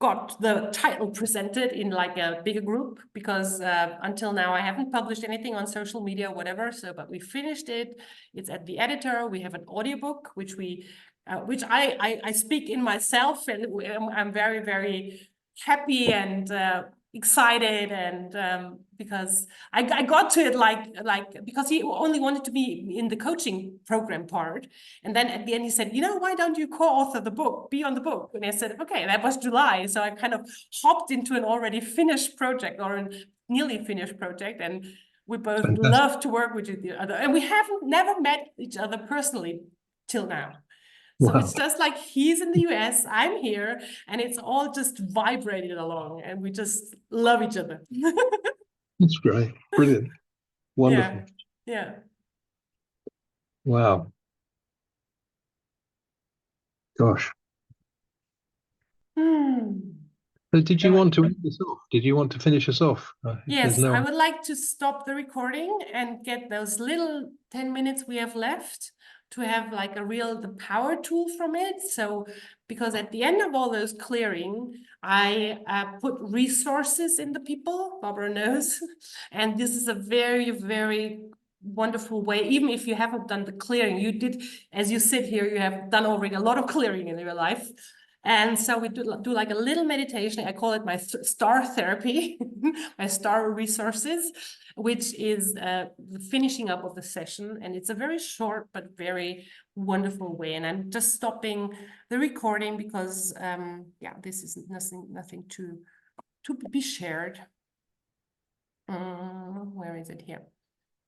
got the title presented in like a bigger group, because until now I haven't published anything on social media or whatever. So, but we finished it. It's at the editor. We have an audiobook, which I speak in myself, and I'm very, very happy and excited, and because I got to it like because he only wanted to be in the coaching program part, and then at the end he said, you know, why don't you co-author the book, be on the book? And I said, okay, that was July, so I kind of hopped into an already finished project, or a nearly finished project, and we both love to work with each other, and we haven't never met each other personally till now. So it's just like he's in the US, I'm here, and it's all just vibrated along, and we just love each other. That's great. Brilliant. Wonderful. Yeah. Wow. Gosh. So did you want to end this off? Did you want to finish us off? Yes, I would like to stop the recording and get those little 10 minutes we have left to have like the power tool from it. So, because at the end of all those clearing, I put resources in the people, Barbara knows, and this is a very, very wonderful way. Even if you haven't done the clearing, you did, as you sit here, you have done already a lot of clearing in your life. And so we do like a little meditation. I call it my star therapy, my star resources, which is the finishing up of the session. And it's a very short but very wonderful way. And I'm just stopping the recording because, yeah, this is nothing to be shared. Where is it here?